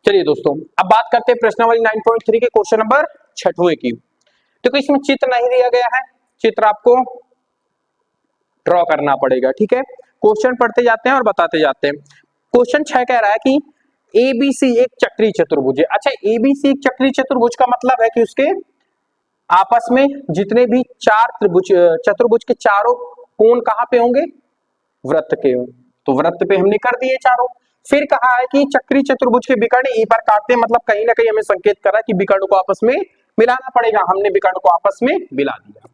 चलिए दोस्तों, अब बात करते हैं प्रश्नावली 9.3 के क्वेश्चन नंबर 6 की। तो इसमें चित्र नहीं दिया गया है, चित्र आपको ड्रॉ करना पड़ेगा। ठीक है, क्वेश्चन पढ़ते जाते हैं और बताते जाते हैं। क्वेश्चन 6 कह रहा है कि एबीसी एक चक्रीय चतुर्भुज है। अच्छा, एबीसी एक चक्रीय चतुर्भुज का मतलब है कि उसके आपस में जितने भी चार त्रिभुज चतुर्भुज के चारों कोण कहां पे होंगे? वृत्त के। तो वृत्त पे हमने कर दिए चारों। फिर कहा है कि चक्रीय चतुर्भुज के विकर्ण ए पर काटते हैं, मतलब कहीं ना कहीं हमें संकेत करा कि विकर्ण को आपस में मिलाना पड़ेगा। हमने विकर्ण को आपस में मिला दिया।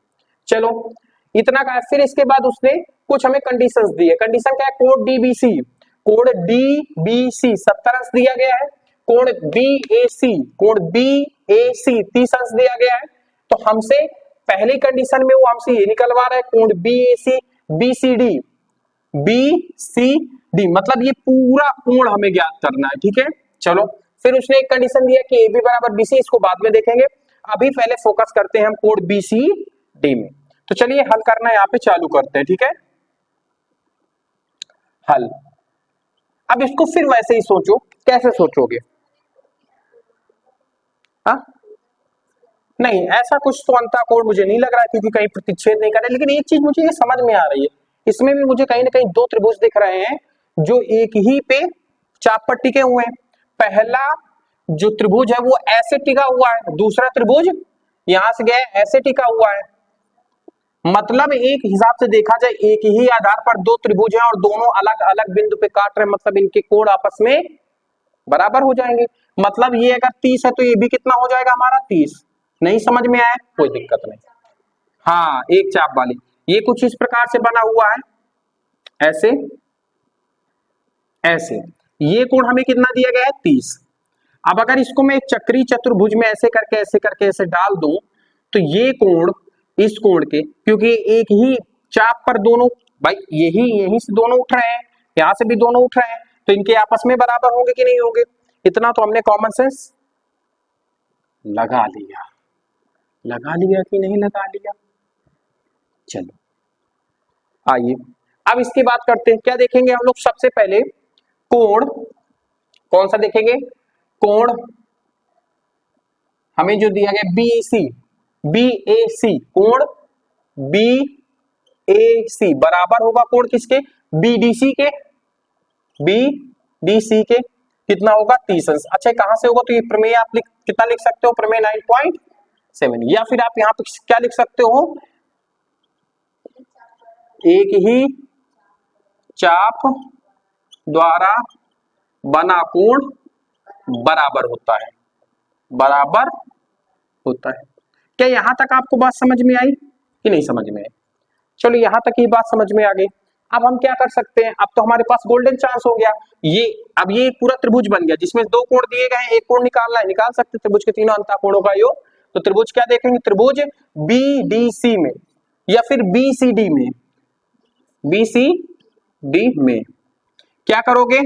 चलो, इतना का है। फिर इसके बाद उसने कुछ हमें कंडीशंस दी है। कंडीशन क्या है? कोण डीबीसी, कोण डीबीसी 70 अंश दिया गया है। कोण बीएसी, कोण बीएसी 30 अंश दिया गया है। तो हमसे पहली कंडीशन में वो हमसे ये निकलवा रहा है कोण बीएसी बीसीडी, बीसीडी मतलब ये पूरा कोण हमें ज्ञात करना है। ठीक है, चलो। फिर उसने एक कंडीशन दिया कि AB बराबर BC, इसको बाद में देखेंगे, अभी पहले फोकस करते हैं हम कोण BCD में। तो चलिए हल करना यहाँ पे चालू करते हैं। ठीक है, हल। अब इसको फिर वैसे ही सोचो। कैसे सोचोगे? हाँ, नहीं, ऐसा कुछ तो अंतः कोण मुझे नहीं लग रहा है, क्योंकि कहीं प्रतिच्छेद नहीं कर रहे। लेकिन एक चीज मुझे ये समझ में आ रही है, इसमें भी मुझे कहीं ना कहीं दो त्रिभुज दिख रहे हैं जो एक ही पे चाप पर टिके हुए हैं। पहला जो त्रिभुज है वो ऐसे टिका हुआ है, दूसरा त्रिभुज यहां से गया ऐसे टिका हुआ है। मतलब एक हिसाब से देखा जाए एक ही आधार पर दो त्रिभुज हैं और दोनों अलग अलग बिंदु पे काट रहे हैं, मतलब इनके कोण आपस में बराबर हो जाएंगे। मतलब ये अगर 30 है तो ये भी कितना हो जाएगा हमारा? 30। नहीं समझ में आया? कोई दिक्कत नहीं। हाँ, एक चाप वाली ये कुछ इस प्रकार से बना हुआ है, ऐसे ऐसे। ये कोण हमें कितना दिया गया है? 30। अब अगर इसको मैं एक चक्रीय चतुर्भुज में ऐसे करके ऐसे डाल दूं, तो ये कोण इस कोण के, क्योंकि एक ही चाप पर दोनों, भाई यही से दोनों उठ रहे हैं, यहां से भी दोनों उठ रहे हैं, तो इनके आपस में बराबर होंगे कि नहीं होंगे? इतना तो हमने कॉमन सेंस लगा लिया। लगा लिया कि नहीं लगा लिया? चलो आइए अब इसकी बात करते हैं। क्या देखेंगे हम लोग? सबसे पहले कोण कौन सा देखेंगे? कोण हमें जो दिया गया बीसी, बीएसी, कोण बीएसी बराबर होगा कोण किसके? बीडीसी के। बीडीसी के कितना होगा? 30 अंश। अच्छा, कहां से होगा? तो ये प्रमेय आप कितना लिख सकते हो? प्रमेय 9.7। या फिर आप यहां पे क्या लिख सकते हो? एक ही चाप द्वारा बना कोण बराबर होता है, बराबर होता है। क्या यहां तक आपको बात समझ में आई कि नहीं समझ में आई? चलो, यहां तक ये बात समझ में आ गई। अब हम क्या कर सकते हैं? अब तो हमारे पास गोल्डन चांस हो गया। ये अब ये पूरा त्रिभुज बन गया जिसमें दो कोण दिए गए हैं, एक कोण निकालना है, निकाल सकते हैं त्रिभुज के तीनों अंतः कोणों का योग। तो त्रिभुज क्या देखेंगे? त्रिभुज बीडीसी में या फिर बीसीडी में। बीसीडी में क्या करोगे?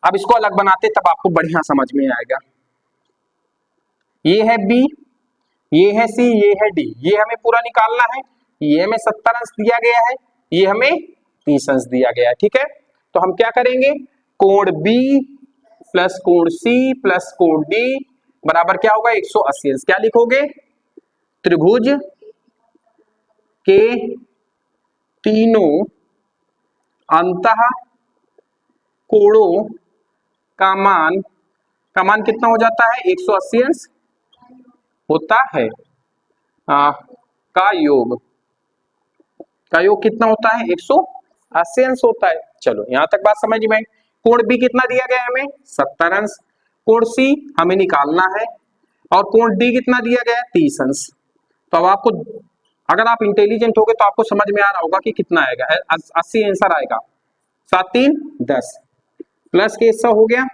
अब इसको अलग बनाते तब आपको बढ़िया समझ में आएगा। ये है बी, ये है सी, ये है डी, ये हमें पूरा निकालना है। ये हमें 70 अंश दिया गया है, ये हमें 30 अंश दिया गया है। ठीक है, तो हम क्या करेंगे? कोण बी प्लस कोण सी प्लस कोण डी बराबर क्या होगा? 180 अंश। क्या लिखोगे? त्रिभुज के तीनों अंतः कोणों का मान कितना हो जाता है? 180 अंश होता है। का योग कितना होता है? 180 अंश होता है। चलो, यहां तक बात समझ में आई। कोण बी कितना दिया गया है हमें? 70 अंश। कोण सी हमें निकालना है और कोण डी कितना दिया गया है? 30 अंश। तो अब आपको, अगर आप इंटेलिजेंट होगे तो आपको समझ में आ रहा होगा कि कितना आएगा। 80 आंसर आएगा। 7 3 10 प्लस के 100 हो गया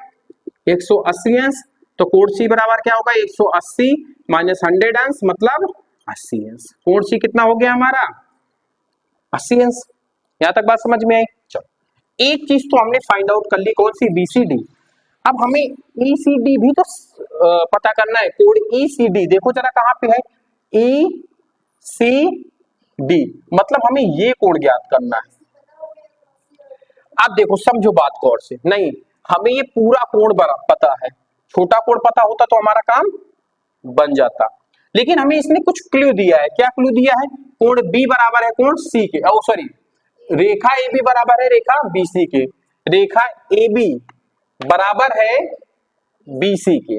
180 अंश। तो कोण सी बराबर क्या होगा? 180 माइनस 100 अंश मतलब 80 अंश। कोण सी कितना हो गया हमारा? 80 अंश। यहां तक बात समझ में आई? चलो, एक चीज तो हमने फाइंड आउट कर ली, कौन सी? बीसीडी। अब हमें ईसीडी भी तो पता करना है। कोण ईसीडी देखो जरा कहां पे है? ईसीडी मतलब हमें ये कोण ज्ञात करना है। अब देखो, समझो बात गौर से। नहीं, हमें ये पूरा कोण पता है, छोटा कोण पता होता तो हमारा काम बन जाता, लेकिन हमें इसने कुछ क्लू दिया है। क्या क्लू दिया है? कोण बी बराबर है कोण सी के, ओ सॉरी, रेखा ए बी बराबर है रेखा बीसी के, रेखा ए बी बराबर है बीसी के।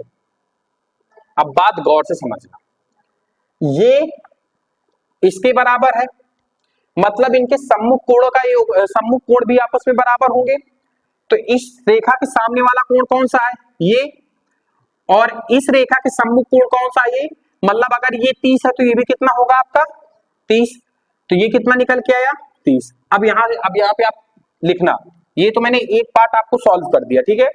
अब बात गौर से समझना, ये इसके बराबर है, मतलब इनके सम्मुख कोणों का योग, सम्मुख कोण भी आपस में बराबर होंगे। तो इस रेखा के सामने वाला कोण कौन सा है? ये, और इस रेखा के सम्मुख कोण कौन सा है? ये। मतलब अगर ये 30 है तो ये भी कितना होगा आपका 30, तो ये कितना निकल के आया 30। अब यहाँ पे आप लिखना, ये तो मैंने एक पार्ट आपको सॉल्व कर दिया, ठीक है,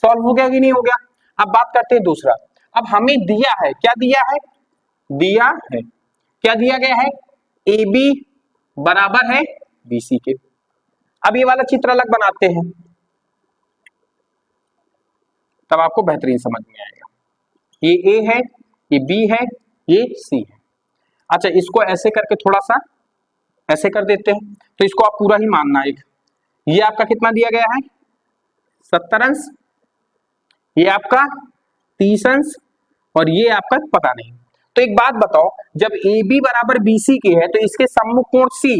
सॉल्व हो गया कि नहीं हो गया। अब बात करते हैं दूसरा। अब हमें दिया है, क्या दिया है? दिया है, क्या दिया गया है? ए बी बराबर है बीसी के। अब ये वाला चित्र अलग बनाते हैं, तब आपको बेहतरीन समझ में आएगा। ये ए है, ये बी है, ये सी है। अच्छा, इसको ऐसे करके थोड़ा सा ऐसे कर देते हैं, तो इसको आप पूरा ही मानना। एक ये आपका कितना दिया गया है 70 अंश, ये आपका 30 अंश, और ये आपका पता नहीं। तो एक बात बताओ, जब ए बी बराबर बीसी के है तो इसके सम्मुख कोण सी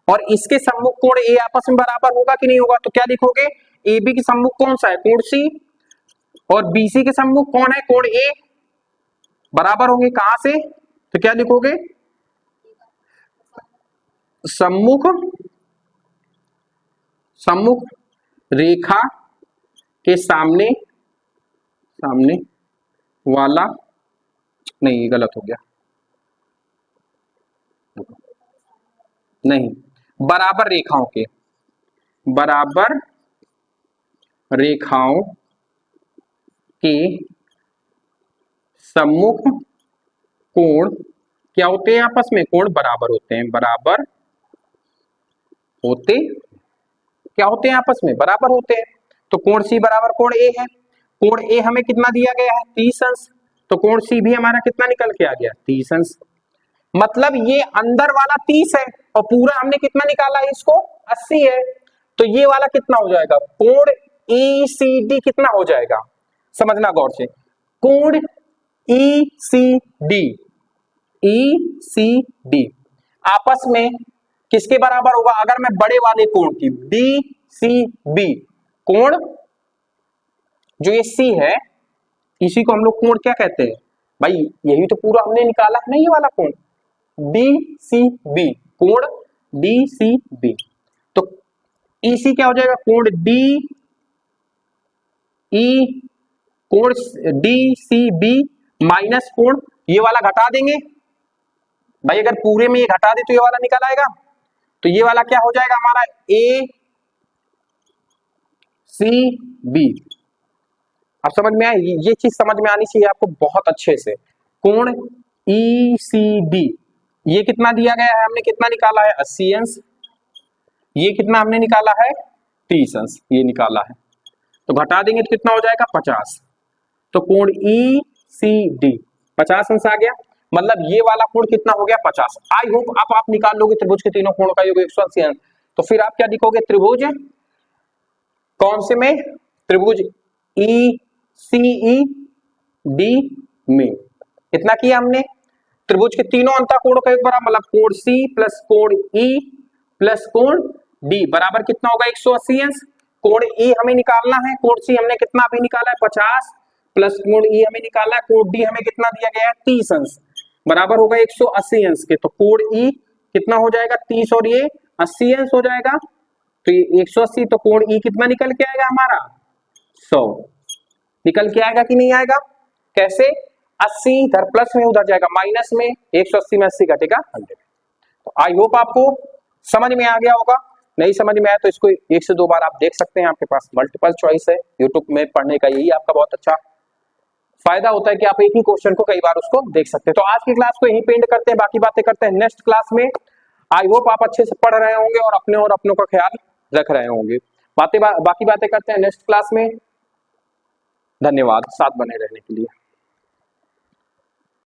और इसके सम्मुख कोण ए आपस में बराबर होगा कि नहीं होगा? तो क्या लिखोगे? ए बी के सम्मुख कौन सा है? कोण सी, और बीसी के सम्मुख कौन है? कोण ए, बराबर होंगे कहां से? तो क्या लिखोगे? सम्मुख रेखा के सामने वाला, नहीं ये गलत हो गया, नहीं, बराबर रेखाओं के सम्मुख कोण क्या होते हैं? आपस में कोण बराबर होते हैं, क्या होते हैं आपस में? बराबर होते हैं। तो कोण सी बराबर कोण ए है, कोण ए हमें कितना दिया गया है 30 अंश, तो कोण सी भी हमारा कितना निकल के आ गया 30 अंश। मतलब ये अंदर वाला 30 है और पूरा हमने कितना निकाला है इसको 80 है, तो ये वाला कितना हो जाएगा? कोण ECD कितना हो जाएगा? समझना गौर से, कोण ECD आपस में किसके बराबर होगा? अगर मैं बड़े वाले कोण की BCB, कोण जो ये C है, इसी को हम लोग कोण क्या कहते हैं भाई? यही तो पूरा हमने निकाला है ना, ये वाला कोण DCB, कोण DCB। तो EC क्या हो जाएगा? कोण कोण DCB माइनस कोण, ये वाला घटा देंगे भाई, अगर पूरे में ये घटा दे तो ये वाला निकल आएगा, तो ये वाला क्या हो जाएगा हमारा ACB। अब समझ में आए? ये चीज समझ में आनी चाहिए आपको बहुत अच्छे से। कोण ECD ये कितना दिया गया है? हमने कितना निकाला है 80 अंश, ये कितना हमने निकाला है 30 अंश, ये निकाला है, तो घटा देंगे तो कितना हो जाएगा 50। तो कोण ECD 50 अंश आ गया, मतलब ये वाला कोण कितना हो गया 50। आई होप आप निकाल लोगे त्रिभुज के तीनों कोणों का योग 180 अंश। तो फिर आप क्या लिखोगे? त्रिभुज कौन से में? त्रिभुज ECED में। इतना किया हमने, त्रिभुज के तीनों अंतःकोणों का योग बराबर, मतलब कोण C प्लस कोण E प्लस कोण D बराबर कितना होगा 180 अंश। कोण E हमें निकालना है, कोण C हमने कितना अभी निकाला है 50, प्लस कोण E हमें निकाला है, कोण D हमें कितना दिया गया है 30 अंश, बराबर होगा 180 अंश के। तो कोण E कितना हो जाएगा 30 और ये 80 अंश हो जाएगा, तो ये 180, तो कोण E कितना निकल के आएगा हमारा 100 निकल के आएगा कि नहीं आएगा? कैसे? 80 इधर प्लस में उधर जाएगा माइनस में, 180 में 80 घटेगा 100। तो आई होप आपको समझ में आ गया होगा। नहीं समझ में आया तो इसको 1 से 2 बार आप देख सकते हैं, आपके पास मल्टीपल चॉइस है। यूट्यूब में पढ़ने का यही आपका बहुत अच्छा फायदा होता है कि आप एक ही क्वेश्चन को कई बार उसको देख सकते हैं। तो आज की क्लास को यहीं पे एंड करते हैं, बाकी बातें करते हैं नेक्स्ट क्लास में। आई होप आप अच्छे से पढ़ रहे होंगे और अपनों का ख्याल रख रहे होंगे। बाकी बातें करते हैं नेक्स्ट क्लास में। धन्यवाद साथ बने रहने के लिए।